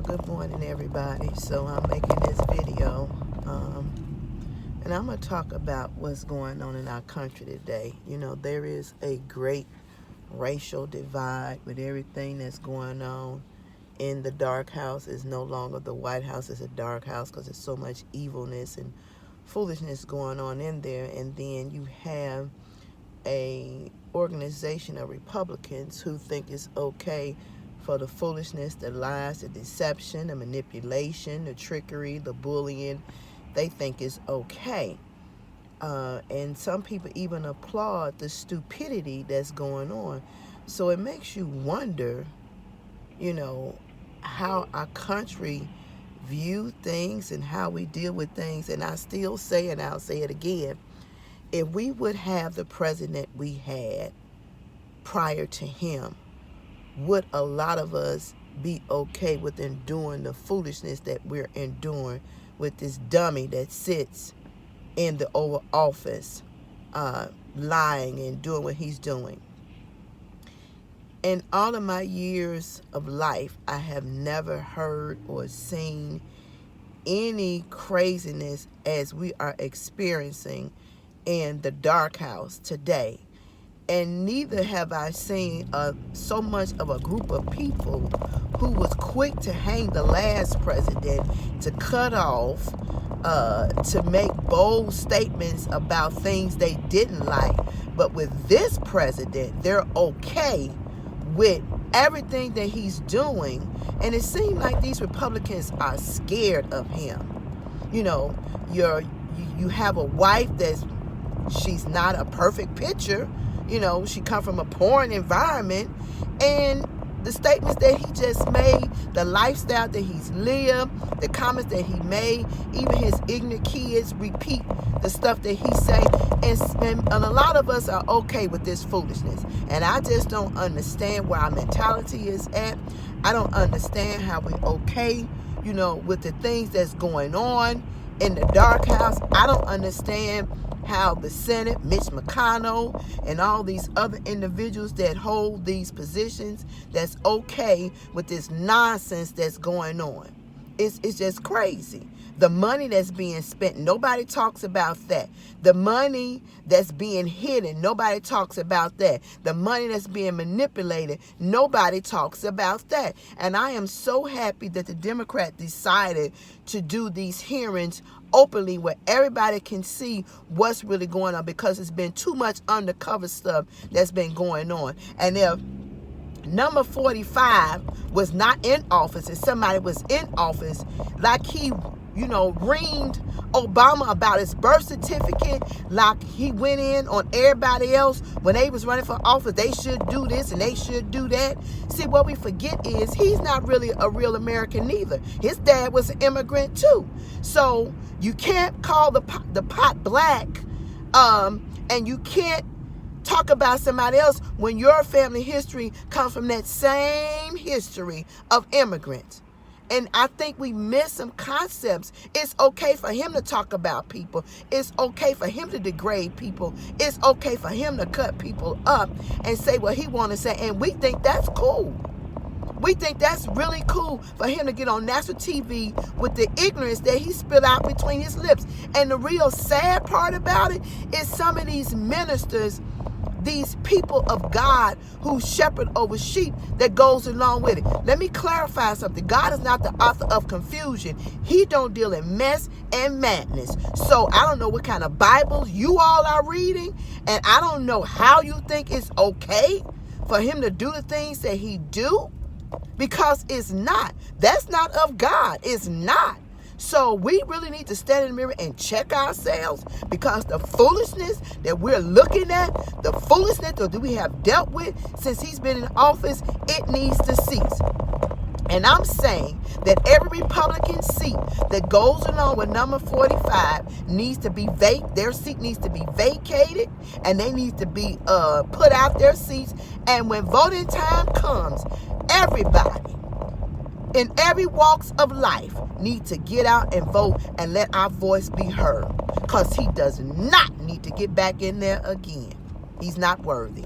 Good morning, everybody. So I'm making this video, and I'm going to talk about what's going on in our country today. You know, there is a great racial divide with everything that's going on. In the dark house is no longer the White House. It's a dark house because there's so much evilness and foolishness going on in there. And then you have a organization of Republicans who think it's okay for the foolishness, the lies, the deception, the manipulation, the trickery, the bullying. They think it's okay. And some people even applaud the stupidity that's going on. So it makes you wonder, you know, how our country view things and how we deal with things. And I still say, and I'll say it again, if we would have the president we had prior to him, would a lot of us be okay with enduring the foolishness that we're enduring with this dummy that sits in the Oval Office, lying and doing what he's doing? In all of my years of life, I have never heard or seen any craziness as we are experiencing in the dark house today. And neither have I seen so much of a group of people who was quick to hang the last president, to cut off, to make bold statements about things they didn't like. But with this president, they're okay with everything that he's doing. And it seems like these Republicans are scared of him. You know, you have a wife she's not a perfect picture. You know, she come from a porn environment, and the statements that he just made, the lifestyle that he's lived, the comments that he made, even his ignorant kids repeat the stuff that he say, and a lot of us are okay with this foolishness. And I just don't understand where our mentality is at. I don't understand how we're okay, you know, with the things that's going on in the dark house. I don't understand how the Senate, Mitch McConnell, and all these other individuals that hold these positions, that's okay with this nonsense that's going on. It's just crazy. The money that's being spent, nobody talks about that. The money that's being hidden, nobody talks about that. The money that's being manipulated, nobody talks about that. And I am so happy that the Democrat decided to do these hearings openly where everybody can see what's really going on, because it's been too much undercover stuff that's been going on. And if number 45 was not in office and somebody was in office, like he, you know, reamed Obama about his birth certificate, like he went in on everybody else when they was running for office, they should do this and they should do that. See, what we forget is he's not really a real American neither. His dad was an immigrant too. So you can't call the pot black, and you can't talk about somebody else when your family history comes from that same history of immigrants. And I think we miss some concepts. It's okay for him to talk about people. It's okay for him to degrade people. It's okay for him to cut people up and say what he want to say. And we think that's cool. We think that's really cool for him to get on national TV with the ignorance that he spit out between his lips. And the real sad part about it is some of these ministers, these people of God who shepherd over sheep, that goes along with it. Let me clarify something. God is not the author of confusion. He don't deal in mess and madness. So I don't know what kind of Bibles you all are reading, and I don't know how you think it's okay for him to do the things that he do, because it's not. That's not of God. It's not. So we really need to stand in the mirror and check ourselves, because the foolishness that we're looking at, the foolishness that we have dealt with since he's been in office, it needs to cease. And I'm saying that every Republican seat that goes along with number 45 needs to be their seat needs to be vacated, and they need to be put out their seats. And when voting time comes, everybody in every walks of life need to get out and vote and let our voice be heard, because he does not need to get back in there again. He's not worthy.